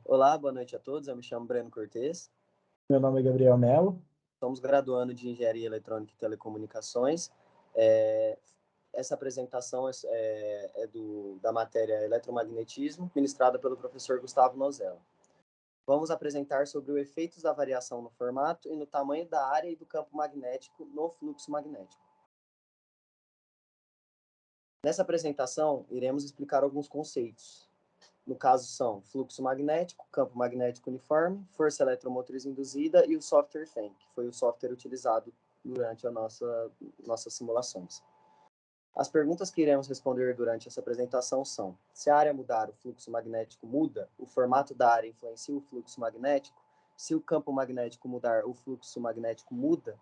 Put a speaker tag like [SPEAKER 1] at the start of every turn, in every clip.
[SPEAKER 1] Olá, boa noite a todos. Eu me chamo Breno Cortes.
[SPEAKER 2] Meu nome é Gabriel Melo.
[SPEAKER 1] Somos graduando de Engenharia Eletrônica e Telecomunicações. Essa apresentação da matéria Eletromagnetismo, ministrada pelo professor Gustavo Nozella. Vamos apresentar sobre os efeitos da variação no formato e no tamanho da área e do campo magnético no fluxo magnético. Nessa apresentação, iremos explicar alguns conceitos. No caso, são fluxo magnético, campo magnético uniforme, força eletromotriz induzida e o software FEM, que foi o software utilizado durante nossas simulações. As perguntas que iremos responder durante essa apresentação são: se a área mudar, o fluxo magnético muda? O formato da área influencia o fluxo magnético? Se o campo magnético mudar, o fluxo magnético muda?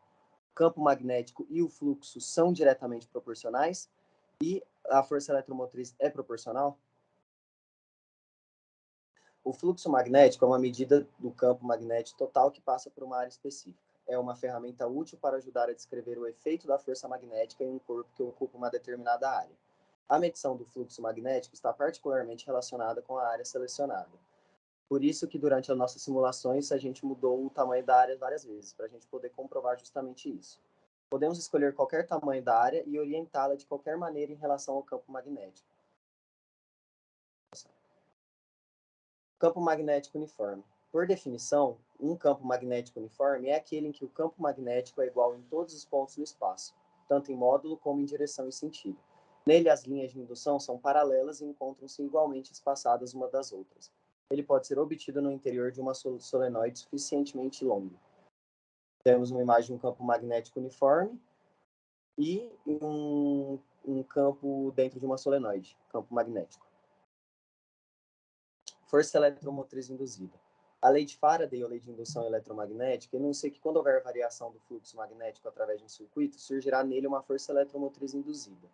[SPEAKER 1] O campo magnético e o fluxo são diretamente proporcionais? E a força eletromotriz é proporcional? O fluxo magnético é uma medida do campo magnético total que passa por uma área específica. É uma ferramenta útil para ajudar a descrever o efeito da força magnética em um corpo que ocupa uma determinada área. A medição do fluxo magnético está particularmente relacionada com a área selecionada. Por isso que durante as nossas simulações a gente mudou o tamanho da área várias vezes, para a gente poder comprovar justamente isso. Podemos escolher qualquer tamanho da área e orientá-la de qualquer maneira em relação ao campo magnético. Campo magnético uniforme. Por definição, um campo magnético uniforme é aquele em que o campo magnético é igual em todos os pontos do espaço, tanto em módulo como em direção e sentido. Nele, as linhas de indução são paralelas e encontram-se igualmente espaçadas umas das outras. Ele pode ser obtido no interior de uma solenoide suficientemente longa. Temos uma imagem de um campo magnético uniforme e um campo dentro de uma solenoide, campo magnético. Força eletromotriz induzida. A lei de Faraday, ou lei de indução eletromagnética, enuncia que quando houver variação do fluxo magnético através de um circuito, surgirá nele uma força eletromotriz induzida.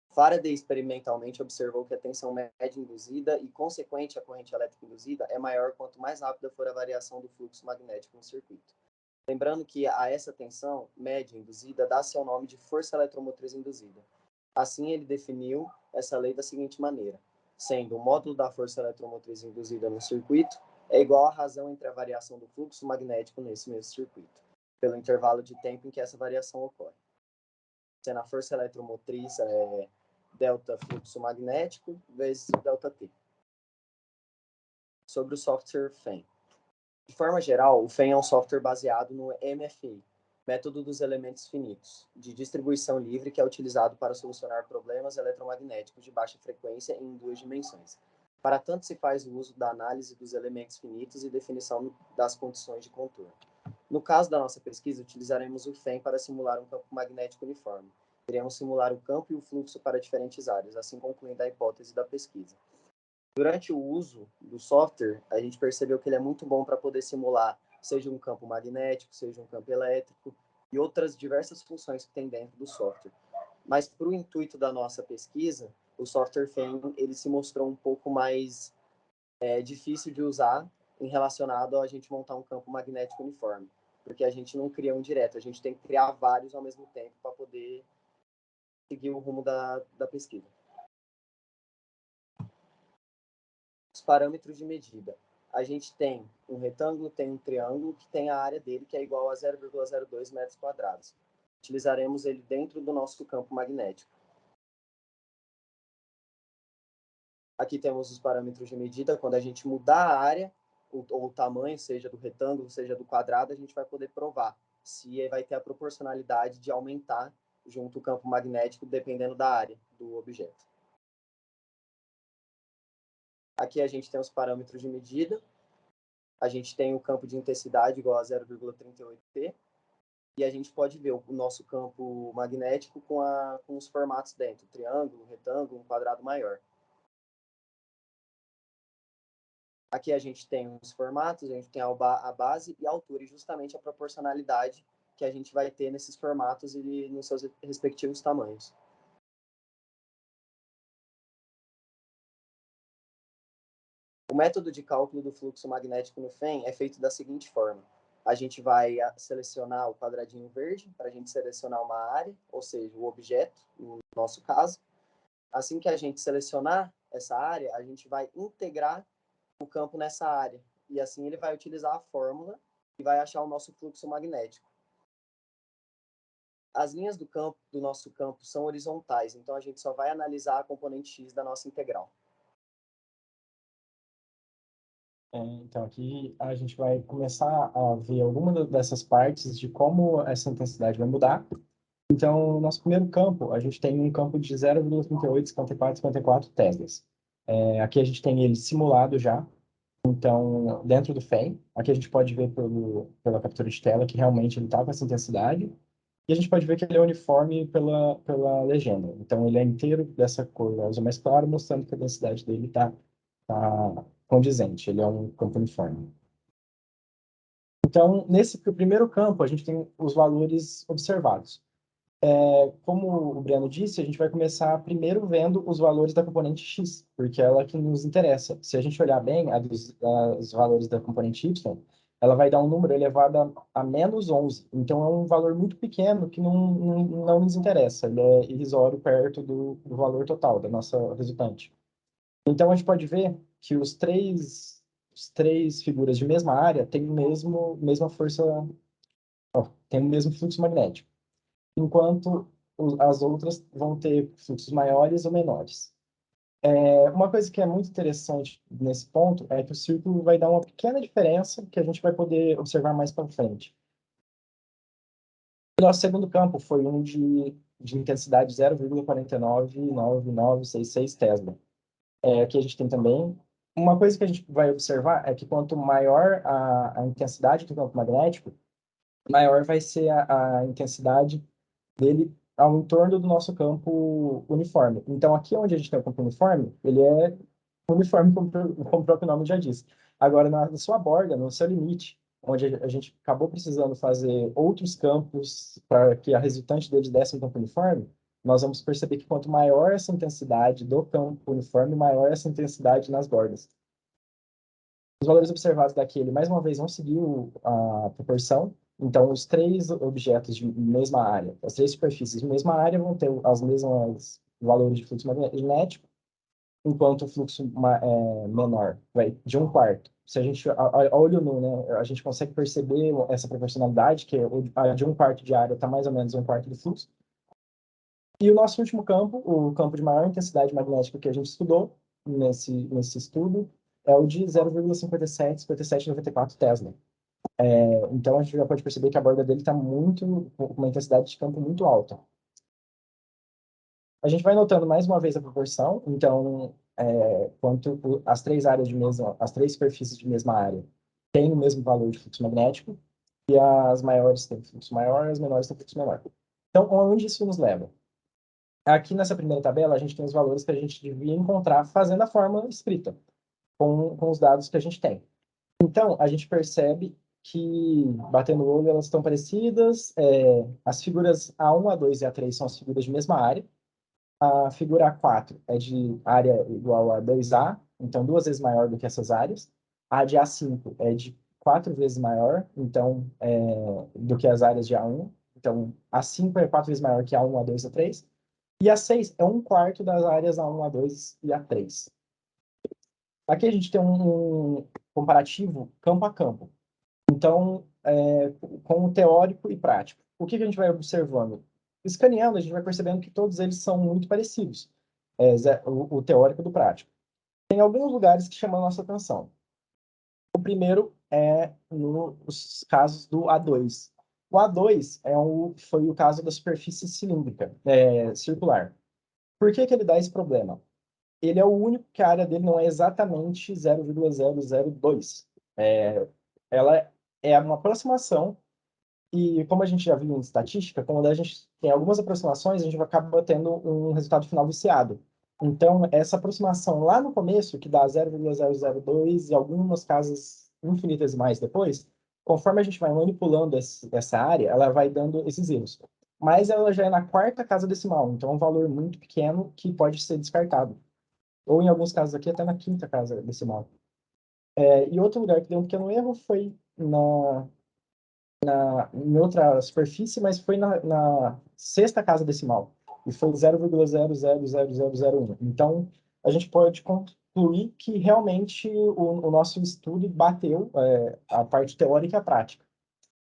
[SPEAKER 1] Faraday experimentalmente observou que a tensão média induzida e consequente a corrente elétrica induzida é maior quanto mais rápida for a variação do fluxo magnético no circuito. Lembrando que a essa tensão média induzida dá seu nome de força eletromotriz induzida. Assim, ele definiu essa lei da seguinte maneira: sendo o módulo da força eletromotriz induzida no circuito é igual à razão entre a variação do fluxo magnético nesse mesmo circuito, pelo intervalo de tempo em que essa variação ocorre. Sendo a força eletromotriz delta fluxo magnético vezes o delta T. Sobre o software FEM. De forma geral, o FEM é um software baseado no MFI, método dos elementos finitos, de distribuição livre que é utilizado para solucionar problemas eletromagnéticos de baixa frequência em duas dimensões. Para tanto, se faz o uso da análise dos elementos finitos e definição das condições de contorno. No caso da nossa pesquisa, utilizaremos o FEM para simular um campo magnético uniforme. Iremos simular o campo e o fluxo para diferentes áreas, assim concluindo a hipótese da pesquisa. Durante o uso do software, a gente percebeu que ele é muito bom para poder simular, seja um campo magnético, seja um campo elétrico e outras diversas funções que tem dentro do software. Mas para o intuito da nossa pesquisa, o software FEM ele se mostrou um pouco mais difícil de usar em relacionado a gente montar um campo magnético uniforme, porque a gente não cria um direto, a gente tem que criar vários ao mesmo tempo para poder seguir o rumo da pesquisa. Os parâmetros de medida. A gente tem um retângulo, tem um triângulo, que tem a área dele, que é igual a 0,02 metros quadrados. Utilizaremos ele dentro do nosso campo magnético. Aqui temos os parâmetros de medida. Quando a gente mudar a área, ou o tamanho, seja do retângulo, seja do quadrado, a gente vai poder provar se vai ter a proporcionalidade de aumentar junto o campo magnético, dependendo da área do objeto. Aqui a gente tem os parâmetros de medida. A gente tem o campo de intensidade igual a 0,38T. E a gente pode ver o nosso campo magnético com os formatos dentro. Triângulo, retângulo, um quadrado maior. Aqui a gente tem os formatos, a gente tem a base e a altura. E justamente a proporcionalidade que a gente vai ter nesses formatos e nos seus respectivos tamanhos. O método de cálculo do fluxo magnético no FEM é feito da seguinte forma. A gente vai selecionar o quadradinho verde para a gente selecionar uma área, ou seja, o objeto, no nosso caso. Assim que a gente selecionar essa área, a gente vai integrar o campo nessa área E assim ele vai utilizar a fórmula e vai achar o nosso fluxo magnético. As linhas do nosso campo são horizontais, então a gente só vai analisar a componente x da nossa integral.
[SPEAKER 2] Então, aqui a gente vai começar a ver alguma dessas partes de como essa intensidade vai mudar. Então, no nosso primeiro campo, a gente tem um campo de 0,385454 teslas. Aqui a gente tem ele simulado já, então, dentro do FEM. Aqui a gente pode ver pela captura de tela que realmente ele está com essa intensidade. E a gente pode ver que ele é uniforme pela legenda. Então, ele é inteiro dessa cor azul mais claro, mostrando que a densidade dele está condizente. Ele é um campo uniforme. Então, nesse primeiro campo, a gente tem os valores observados. Como o Breno disse, a gente vai começar primeiro vendo os valores da componente x, porque é ela que nos interessa. Se a gente olhar bem os valores da componente y, ela vai dar um número elevado a menos 11. Então, é um valor muito pequeno que não nos interessa. Ele é irrisório perto do valor total da nossa resultante. Então, a gente pode ver que os três figuras de mesma área têm mesma força, têm o mesmo fluxo magnético, enquanto as outras vão ter fluxos maiores ou menores. Uma coisa que é muito interessante nesse ponto é que o círculo vai dar uma pequena diferença que a gente vai poder observar mais para frente. O nosso segundo campo foi um de intensidade 0,499966 Tesla. Aqui a gente tem também. Uma coisa que a gente vai observar é que quanto maior a intensidade do campo magnético, maior vai ser a intensidade dele ao entorno do nosso campo uniforme. Então, aqui onde a gente tem o campo uniforme, ele é uniforme, como o próprio nome já diz. Agora, na sua borda, no seu limite, onde a gente acabou precisando fazer outros campos para que a resultante deles desse um campo uniforme, nós vamos perceber que quanto maior essa intensidade do campo uniforme, maior essa intensidade nas bordas. Os valores observados daqui, ele mais uma vez vão seguir a proporção. Então, os três objetos de mesma área, as três superfícies de mesma área vão ter as mesmas valores de fluxo magnético, enquanto o fluxo menor vai de 1/4. Se a gente, a olho nu, né, a gente consegue perceber essa proporcionalidade, que a de 1/4 de área está mais ou menos 1/4 do fluxo. E o nosso último campo, o campo de maior intensidade magnética que a gente estudou nesse estudo, é o de 0,5794 Tesla. Então, a gente já pode perceber que a borda dele está com uma intensidade de campo muito alta. A gente vai notando mais uma vez a proporção. Então, quanto as três as três superfícies de mesma área têm o mesmo valor de fluxo magnético, e as maiores têm fluxo maior, as menores têm fluxo menor. Então, onde isso nos leva? Aqui nessa primeira tabela, a gente tem os valores que a gente devia encontrar fazendo a fórmula escrita, com os dados que a gente tem. Então, a gente percebe que, batendo o olho, elas estão parecidas. As figuras A1, A2 e A3 são as figuras de mesma área. A figura A4 é de área igual a 2A, então 2 vezes maior do que essas áreas. A de A5 é de 4 vezes maior, então, do que as áreas de A1. Então, A5 é 4 vezes maior que A1, A2 e A3. E A6 é 1/4 das áreas A1, A2 e A3. Aqui a gente tem um comparativo campo a campo. Então, com o teórico e prático. O que a gente vai observando? Escaneando, a gente vai percebendo que todos eles são muito parecidos, o teórico do prático. Tem alguns lugares que chamam a nossa atenção. O primeiro é nos casos do A2. O A2 foi o caso da superfície cilíndrica, circular. Por que ele dá esse problema? Ele é o único que a área dele não é exatamente 0,002. Ela é uma aproximação, e como a gente já viu em estatística, quando a gente tem algumas aproximações, a gente acaba tendo um resultado final viciado. Então, essa aproximação lá no começo, que dá 0,002 e algumas casas infinitesimais depois, conforme a gente vai manipulando essa área, ela vai dando esses erros. Mas ela já é na quarta casa decimal, então é um valor muito pequeno que pode ser descartado. Ou, em alguns casos aqui, até na quinta casa decimal. E outro lugar que deu um pequeno erro foi em outra superfície, mas foi na sexta casa decimal. E foi 0,000001. Então, a gente pode concluir que realmente o nosso estudo bateu a parte teórica e a prática.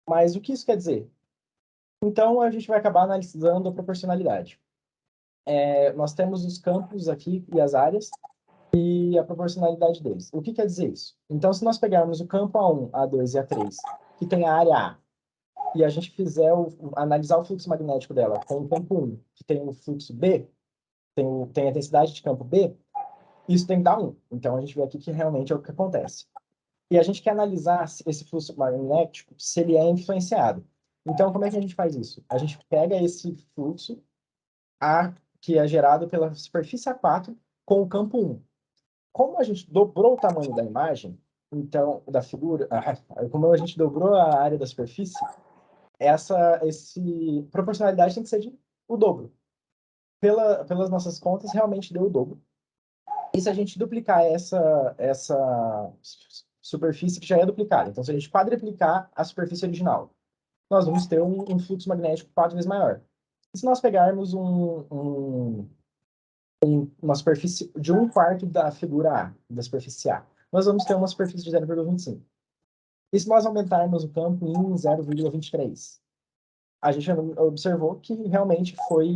[SPEAKER 2] Mas o que isso quer dizer? Então, a gente vai acabar analisando a proporcionalidade. Nós temos os campos aqui e as áreas e a proporcionalidade deles. O que quer dizer isso? Então, se nós pegarmos o campo A1, A2 e A3, que tem a área A, e a gente fizer analisar o fluxo magnético dela com o campo 1, que tem o fluxo B, tem a densidade de campo B, isso tem que dar 1. Então, a gente vê aqui que realmente é o que acontece. E a gente quer analisar esse fluxo magnético, se ele é influenciado. Então, como é que a gente faz isso? A gente pega esse fluxo A, que é gerado pela superfície A4, com o campo 1. Como a gente dobrou o tamanho da imagem, então, da figura, como a gente dobrou a área da superfície, esse proporcionalidade tem que ser o dobro. Pelas nossas contas, realmente deu o dobro. E se a gente duplicar essa superfície que já é duplicada, então se a gente quadriplicar a superfície original, nós vamos ter um fluxo magnético 4 vezes maior. E se nós pegarmos uma superfície de 1/4 da figura A, da superfície A, nós vamos ter uma superfície de 0,25. E se nós aumentarmos o campo em 0,23? A gente observou que realmente foi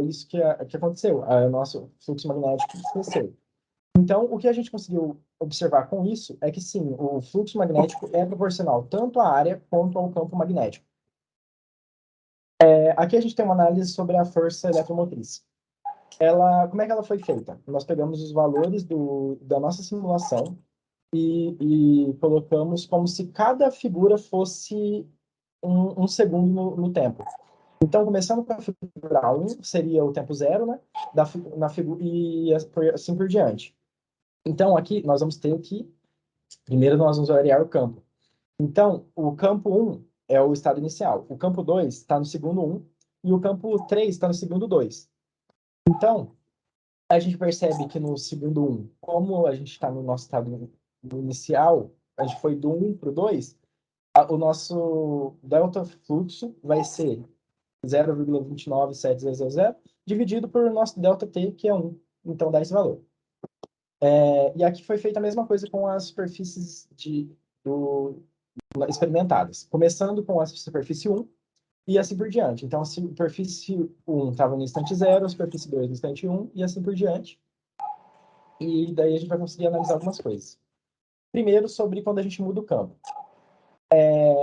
[SPEAKER 2] isso que aconteceu. O nosso fluxo magnético cresceu. Então, o que a gente conseguiu observar com isso é que, sim, o fluxo magnético é proporcional tanto à área quanto ao campo magnético. Aqui a gente tem uma análise sobre a força eletromotriz. Como é que ela foi feita? Nós pegamos os valores da nossa simulação e colocamos como se cada figura fosse um segundo no tempo. Então, começando com a figura 1, seria o tempo zero, né? E assim por diante. Então, aqui nós vamos ter que, primeiro nós vamos variar o campo. Então, o campo 1 é o estado inicial, o campo 2 está no segundo 1 e o campo 3 está no segundo 2. Então, a gente percebe que no segundo 1, como a gente está no nosso estado inicial, a gente foi do 1 para o 2, o nosso delta fluxo vai ser 0,29700 dividido por nosso delta T, que é 1. Então, dá esse valor. E aqui foi feita a mesma coisa com as superfícies experimentadas, começando com a superfície 1 e assim por diante. Então, a superfície 1 estava no instante 0, a superfície 2 no instante 1 e assim por diante. E daí a gente vai conseguir analisar algumas coisas. Primeiro, sobre quando a gente muda o campo.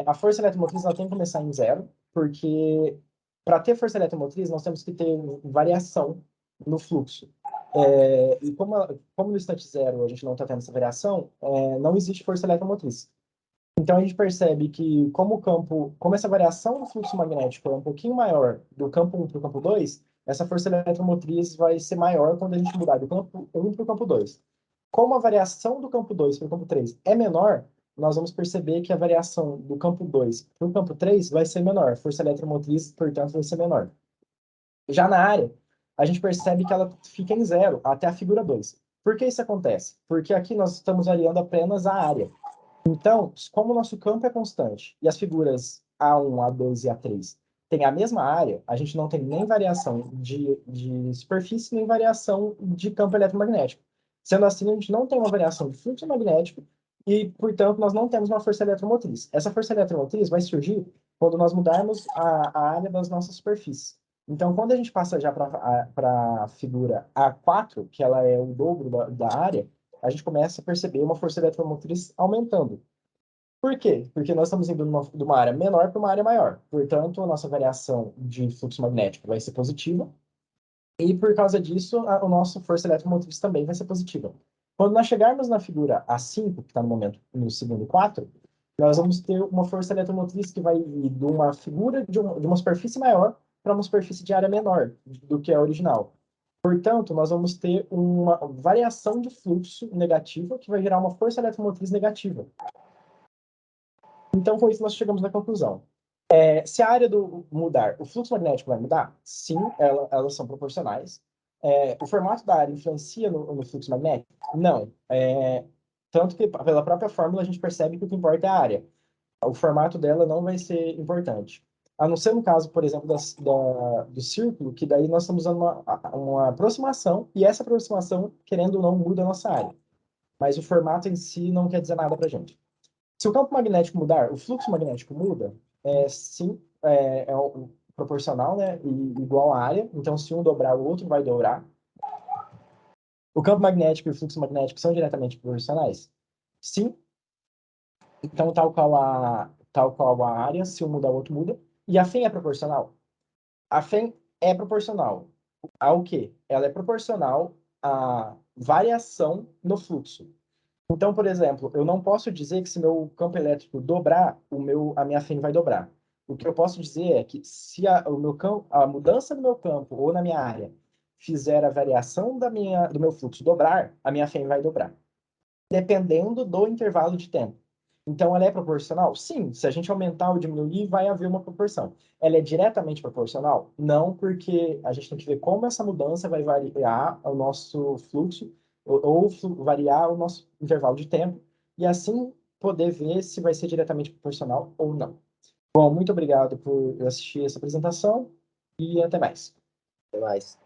[SPEAKER 2] A força eletromotriz ela tem que começar em zero, porque para ter força eletromotriz nós temos que ter variação no fluxo. E como no instante zero a gente não está tendo essa variação, não existe força eletromotriz. Então a gente percebe que como essa variação do fluxo magnético é um pouquinho maior do campo 1 para o campo 2, essa força eletromotriz vai ser maior quando a gente mudar do campo 1 para o campo 2. Como a variação do campo 2 para o campo 3 é menor, nós vamos perceber que a variação do campo 2 para o campo 3 vai ser menor. A força eletromotriz, portanto, vai ser menor. Já na área, a gente percebe que ela fica em zero até a figura 2. Por que isso acontece? Porque aqui nós estamos variando apenas a área. Então, como o nosso campo é constante e as figuras A1, A2 e A3 têm a mesma área, a gente não tem nem variação de superfície, nem variação de campo eletromagnético. Sendo assim, a gente não tem uma variação de fluxo magnético e, portanto, nós não temos uma força eletromotriz. Essa força eletromotriz vai surgir quando nós mudarmos a área das nossas superfícies. Então, quando a gente passa já para a figura A4, que ela é o dobro da área, a gente começa a perceber uma força eletromotriz aumentando. Por quê? Porque nós estamos indo de uma área menor para uma área maior. Portanto, a nossa variação de fluxo magnético vai ser positiva. E por causa disso, a nossa força eletromotriz também vai ser positiva. Quando nós chegarmos na figura A5, que está no momento no segundo 4, nós vamos ter uma força eletromotriz que vai ir de uma figura de uma superfície maior para uma superfície de área menor do que a original. Portanto, nós vamos ter uma variação de fluxo negativa que vai gerar uma força eletromotriz negativa. Então, com isso, nós chegamos na conclusão. Se a área mudar, o fluxo magnético vai mudar? Sim, elas são proporcionais. O formato da área influencia no fluxo magnético? Não. Tanto que, pela própria fórmula, a gente percebe que o que importa é a área. O formato dela não vai ser importante. A não ser no caso, por exemplo, do círculo, que daí nós estamos usando uma aproximação, e essa aproximação, querendo ou não, muda a nossa área. Mas o formato em si não quer dizer nada para a gente. Se o campo magnético mudar, o fluxo magnético muda? Sim, proporcional, né? E igual à área. Então, se um dobrar, o outro vai dobrar. O campo magnético e o fluxo magnético são diretamente proporcionais? Sim. Então, tal qual a área, se um mudar, o outro muda. E a FEM é proporcional? A FEM é proporcional ao quê? Ela é proporcional à variação no fluxo. Então, por exemplo, eu não posso dizer que se meu campo elétrico dobrar, a minha FEM vai dobrar. O que eu posso dizer é que se a mudança do meu campo ou na minha área fizer a variação do meu fluxo dobrar, a minha FEM vai dobrar, dependendo do intervalo de tempo. Então, ela é proporcional? Sim. Se a gente aumentar ou diminuir, vai haver uma proporção. Ela é diretamente proporcional? Não, porque a gente tem que ver como essa mudança vai variar o nosso fluxo ou variar o nosso intervalo de tempo e assim poder ver se vai ser diretamente proporcional ou não. Bom, muito obrigado por assistir essa apresentação e até mais.
[SPEAKER 1] Até mais.